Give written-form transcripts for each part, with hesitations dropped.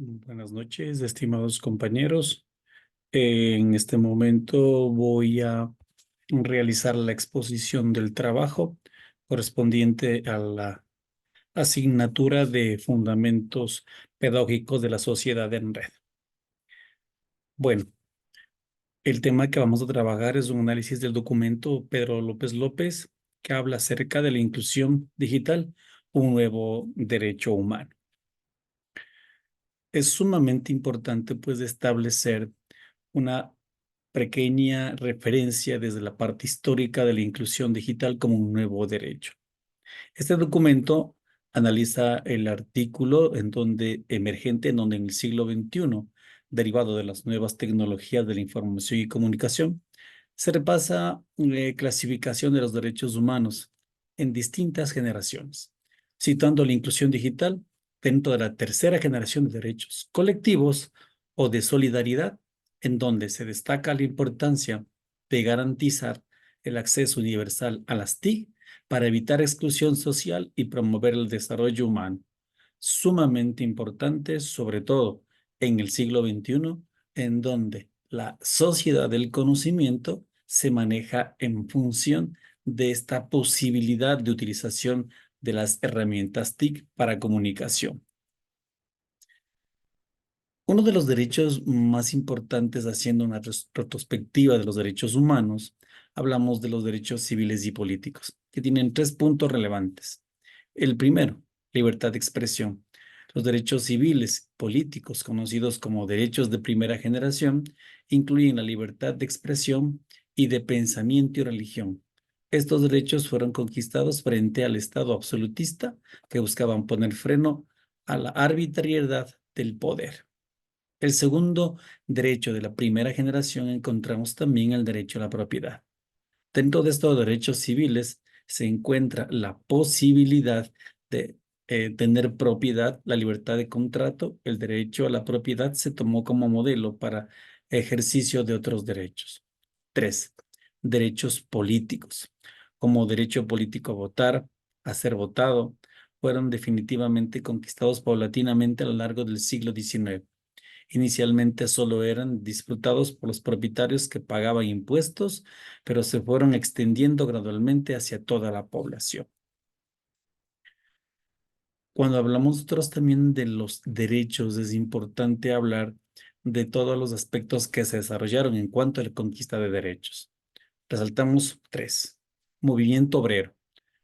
Buenas noches, estimados compañeros. En este momento voy a realizar la exposición del trabajo correspondiente a la asignatura de Fundamentos Pedagógicos de la Sociedad en Red. Bueno, el tema que vamos a trabajar es un análisis del documento Pedro López López, que habla acerca de la inclusión digital, un nuevo derecho humano. Es sumamente importante, pues, establecer una pequeña referencia desde la parte histórica de la inclusión digital como un nuevo derecho. Este documento analiza el artículo en donde en el siglo XXI, derivado de las nuevas tecnologías de la información y comunicación, se repasa clasificación de los derechos humanos en distintas generaciones, citando la inclusión digital dentro de la tercera generación de derechos colectivos o de solidaridad, en donde se destaca la importancia de garantizar el acceso universal a las TIC para evitar exclusión social y promover el desarrollo humano. Sumamente importante, sobre todo en el siglo XXI, en donde la sociedad del conocimiento se maneja en función de esta posibilidad de utilización de las herramientas TIC para comunicación. Uno de los derechos más importantes, haciendo una retrospectiva de los derechos humanos, hablamos de los derechos civiles y políticos, que tienen tres puntos relevantes. El primero, libertad de expresión. Los derechos civiles, políticos, conocidos como derechos de primera generación, incluyen la libertad de expresión y de pensamiento y religión. Estos derechos fueron conquistados frente al Estado absolutista que buscaban poner freno a la arbitrariedad del poder. El segundo derecho de la primera generación encontramos también el derecho a la propiedad. Dentro de estos derechos civiles se encuentra la posibilidad de tener propiedad, la libertad de contrato. El derecho a la propiedad se tomó como modelo para ejercicio de otros derechos. Tres, derechos políticos. Como derecho político a votar, a ser votado, fueron definitivamente conquistados paulatinamente a lo largo del siglo XIX. Inicialmente solo eran disfrutados por los propietarios que pagaban impuestos, pero se fueron extendiendo gradualmente hacia toda la población. Cuando hablamos nosotros también de los derechos, es importante hablar de todos los aspectos que se desarrollaron en cuanto a la conquista de derechos. Resaltamos tres. Movimiento obrero.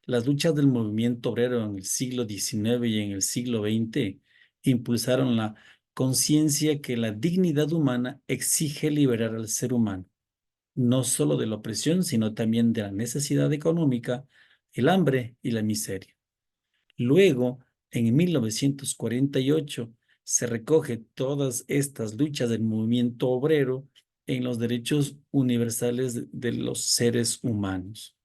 Las luchas del movimiento obrero en el siglo XIX y en el siglo XX impulsaron la conciencia que la dignidad humana exige liberar al ser humano, no solo de la opresión, sino también de la necesidad económica, el hambre y la miseria. Luego, en 1948, se recoge todas estas luchas del movimiento obrero en los derechos universales de los seres humanos,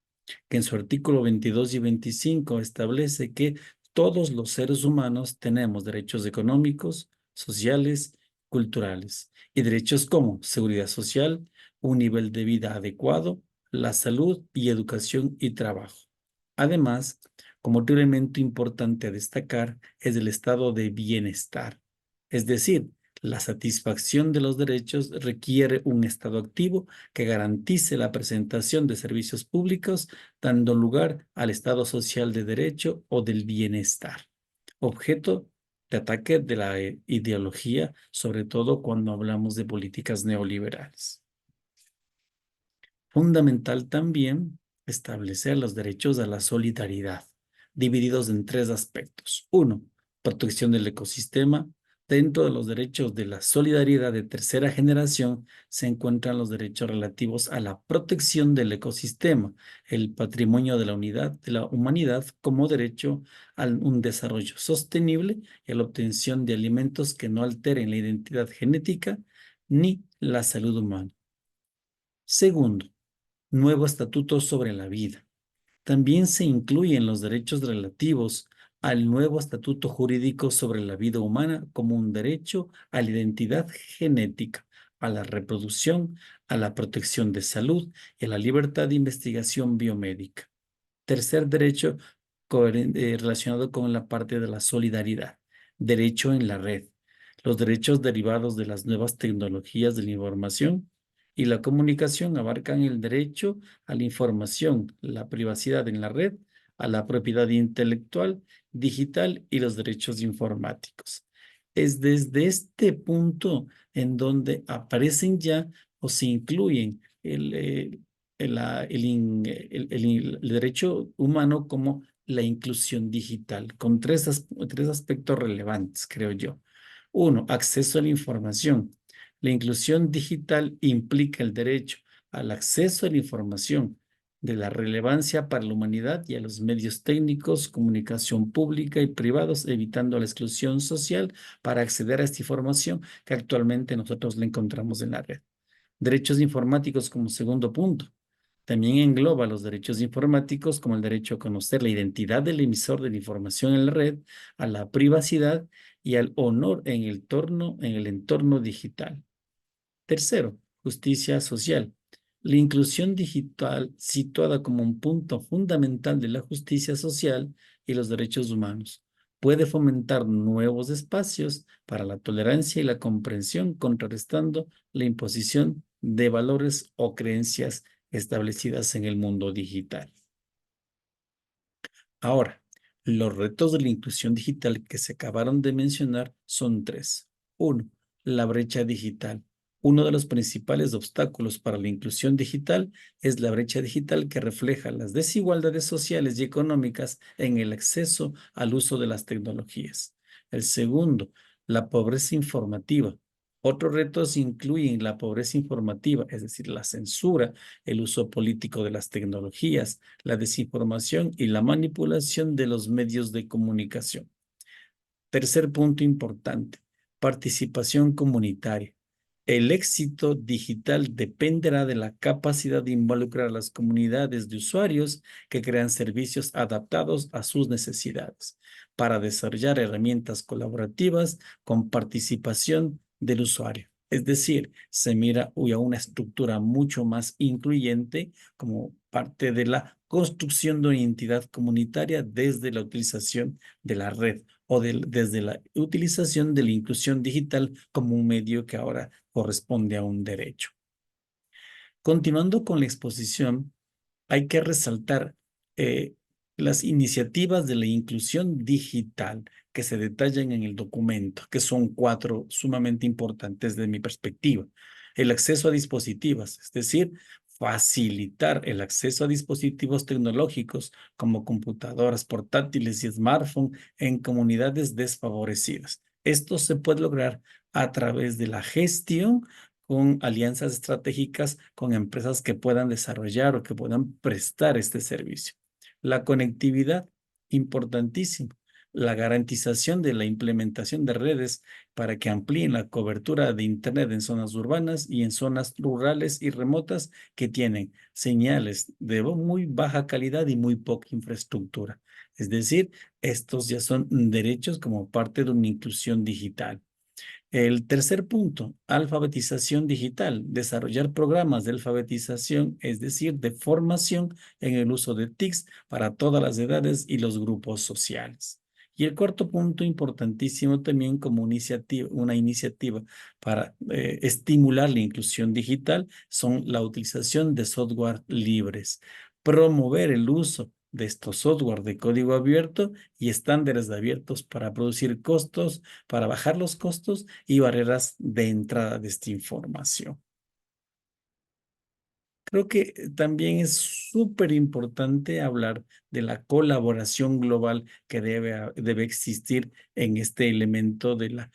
que en su artículo 22 y 25 establece que todos los seres humanos tenemos derechos económicos, sociales, culturales y derechos como seguridad social, un nivel de vida adecuado, la salud y educación y trabajo. Además, como otro elemento importante a destacar es el estado de bienestar, es decir, la satisfacción de los derechos requiere un Estado activo que garantice la presentación de servicios públicos, dando lugar al Estado social de derecho o del bienestar, objeto de ataque de la ideología, sobre todo cuando hablamos de políticas neoliberales. Fundamental también establecer los derechos a la solidaridad, divididos en tres aspectos. Uno, protección del ecosistema. Dentro de los derechos de la solidaridad de tercera generación se encuentran los derechos relativos a la protección del ecosistema, el patrimonio de la unidad de la humanidad como derecho a un desarrollo sostenible y a la obtención de alimentos que no alteren la identidad genética ni la salud humana. Segundo, nuevo estatuto sobre la vida. También se incluyen los derechos relativos al nuevo estatuto jurídico sobre la vida humana como un derecho a la identidad genética, a la reproducción, a la protección de salud y a la libertad de investigación biomédica. Tercer derecho relacionado con la parte de la solidaridad, derecho en la red. Los derechos derivados de las nuevas tecnologías de la información y la comunicación abarcan el derecho a la información, la privacidad en la red, a la propiedad intelectual, digital y los derechos informáticos. Es desde este punto en donde aparecen ya o se incluyen el derecho humano como la inclusión digital, con tres aspectos relevantes, creo yo. Uno, acceso a la información. La inclusión digital implica el derecho al acceso a la información de la relevancia para la humanidad y a los medios técnicos, comunicación pública y privados, evitando la exclusión social para acceder a esta información que actualmente nosotros la encontramos en la red. Derechos informáticos como segundo punto. También engloba los derechos informáticos como el derecho a conocer la identidad del emisor de la información en la red, a la privacidad y al honor en el entorno digital. Tercero, justicia social. La inclusión digital situada como un punto fundamental de la justicia social y los derechos humanos puede fomentar nuevos espacios para la tolerancia y la comprensión, contrarrestando la imposición de valores o creencias establecidas en el mundo digital. Ahora, los retos de la inclusión digital que se acabaron de mencionar son tres. Uno, la brecha digital. Uno de los principales obstáculos para la inclusión digital es la brecha digital que refleja las desigualdades sociales y económicas en el acceso al uso de las tecnologías. El segundo, la pobreza informativa. Otros retos incluyen la pobreza informativa, es decir, la censura, el uso político de las tecnologías, la desinformación y la manipulación de los medios de comunicación. Tercer punto importante, participación comunitaria. El éxito digital dependerá de la capacidad de involucrar a las comunidades de usuarios que crean servicios adaptados a sus necesidades para desarrollar herramientas colaborativas con participación del usuario. Es decir, se mira a una estructura mucho más incluyente como parte de la construcción de una identidad comunitaria desde la utilización de la red o desde la utilización de la inclusión digital como un medio que ahora corresponde a un derecho. Continuando con la exposición, hay que resaltar las iniciativas de la inclusión digital que se detallan en el documento, que son cuatro sumamente importantes desde mi perspectiva. El acceso a dispositivos, es decir, facilitar el acceso a dispositivos tecnológicos como computadoras portátiles y smartphones en comunidades desfavorecidas. Esto se puede lograr a través de la gestión con alianzas estratégicas con empresas que puedan desarrollar o que puedan prestar este servicio. La conectividad, importantísimo. La garantización de la implementación de redes para que amplíen la cobertura de Internet en zonas urbanas y en zonas rurales y remotas que tienen señales de muy baja calidad y muy poca infraestructura. Es decir, estos ya son derechos como parte de una inclusión digital. El tercer punto, alfabetización digital, desarrollar programas de alfabetización, es decir, de formación en el uso de TICs para todas las edades y los grupos sociales. Y el cuarto punto, importantísimo también como una iniciativa para estimular la inclusión digital, son la utilización de software libres, promover el uso de estos software de código abierto y estándares abiertos para producir costos, para bajar los costos y barreras de entrada de esta información. Creo que también es súper importante hablar de la colaboración global que debe existir en este elemento de la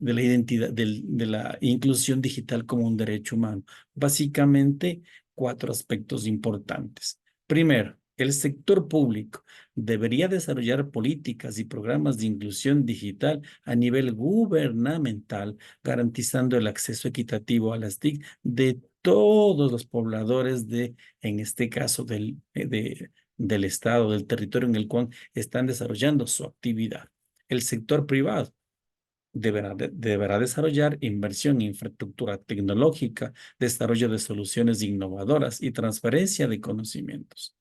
identidad, de la inclusión digital como un derecho humano. Básicamente, cuatro aspectos importantes. Primero, el sector público debería desarrollar políticas y programas de inclusión digital a nivel gubernamental, garantizando el acceso equitativo a las TIC de todos los pobladores en este caso, del estado, del territorio en el cual están desarrollando su actividad. El sector privado deberá desarrollar inversión en infraestructura tecnológica, desarrollo de soluciones innovadoras y transferencia de conocimientos.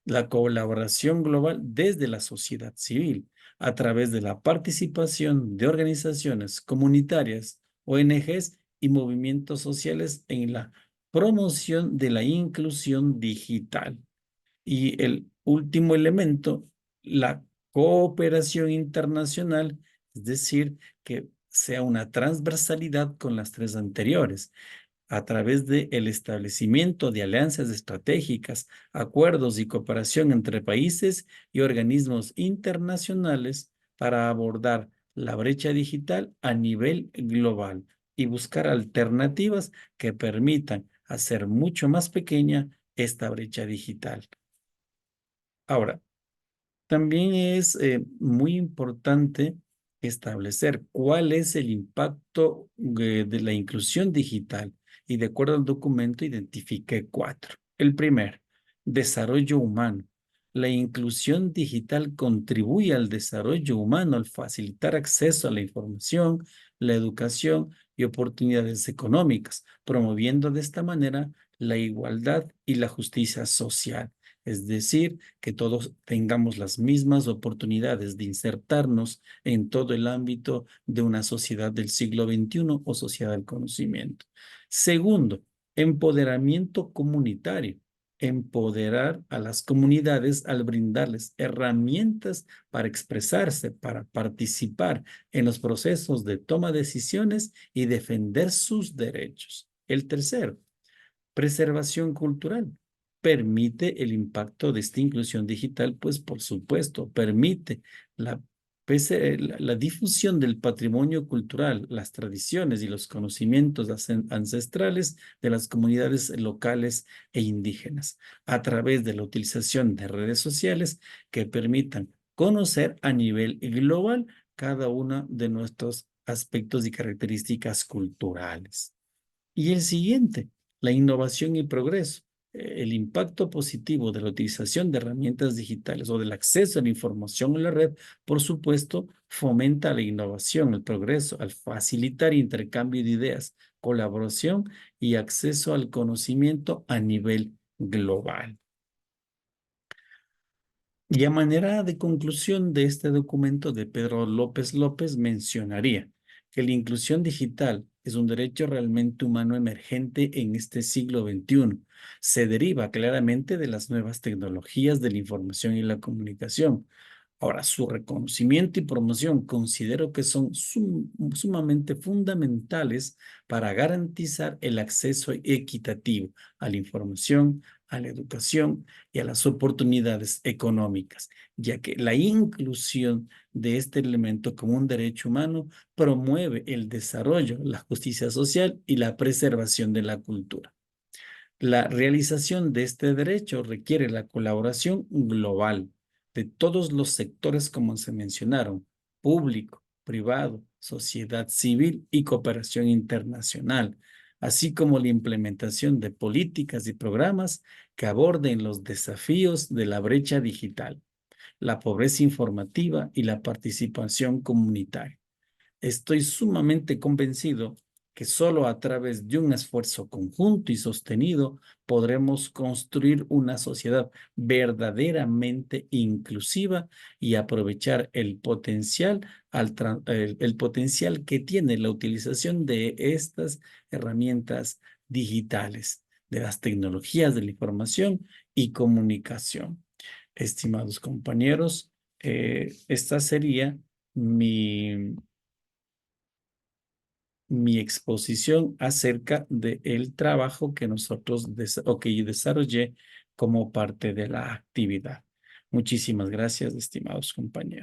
La colaboración global desde la sociedad civil, a través de la participación de organizaciones comunitarias, ONGs y movimientos sociales en la promoción de la inclusión digital. Y el último elemento, la cooperación internacional, es decir, que sea una transversalidad con las tres anteriores, a través del establecimiento de alianzas estratégicas, acuerdos y cooperación entre países y organismos internacionales para abordar la brecha digital a nivel global y buscar alternativas que permitan hacer mucho más pequeña esta brecha digital. Ahora, también es muy importante establecer cuál es el impacto de la inclusión digital y de acuerdo al documento identifique cuatro. El primero, desarrollo humano. La inclusión digital contribuye al desarrollo humano al facilitar acceso a la información, la educación y oportunidades económicas, promoviendo de esta manera la igualdad y la justicia social. Es decir, que todos tengamos las mismas oportunidades de insertarnos en todo el ámbito de una sociedad del siglo XXI o sociedad del conocimiento. Segundo, empoderamiento comunitario. Empoderar a las comunidades al brindarles herramientas para expresarse, para participar en los procesos de toma de decisiones y defender sus derechos. El tercero, preservación cultural. Permite el impacto de esta inclusión digital, pues por supuesto, permite la, la difusión del patrimonio cultural, las tradiciones y los conocimientos ancestrales de las comunidades locales e indígenas, a través de la utilización de redes sociales que permitan conocer a nivel global cada uno de nuestros aspectos y características culturales. Y el siguiente, la innovación y progreso. El impacto positivo de la utilización de herramientas digitales o del acceso a la información en la red, por supuesto, fomenta la innovación, el progreso, al facilitar intercambio de ideas, colaboración y acceso al conocimiento a nivel global. Y a manera de conclusión de este documento de Pedro López López mencionaría que la inclusión digital es un derecho realmente humano emergente en este siglo XXI. Se deriva claramente de las nuevas tecnologías de la información y la comunicación. Ahora, su reconocimiento y promoción considero que son sumamente fundamentales para garantizar el acceso equitativo a la información, a la educación y a las oportunidades económicas, ya que la inclusión de este elemento como un derecho humano promueve el desarrollo, la justicia social y la preservación de la cultura. La realización de este derecho requiere la colaboración global de todos los sectores como se mencionaron, público, privado, sociedad civil y cooperación internacional, así como la implementación de políticas y programas que aborden los desafíos de la brecha digital, la pobreza informativa y la participación comunitaria. Estoy sumamente convencido que solo a través de un esfuerzo conjunto y sostenido podremos construir una sociedad verdaderamente inclusiva y aprovechar el potencial, el potencial que tiene la utilización de estas herramientas digitales, de las tecnologías de la información y comunicación. Estimados compañeros, esta sería mi exposición acerca del trabajo que nosotros o que yo desarrollé como parte de la actividad. Muchísimas gracias, estimados compañeros.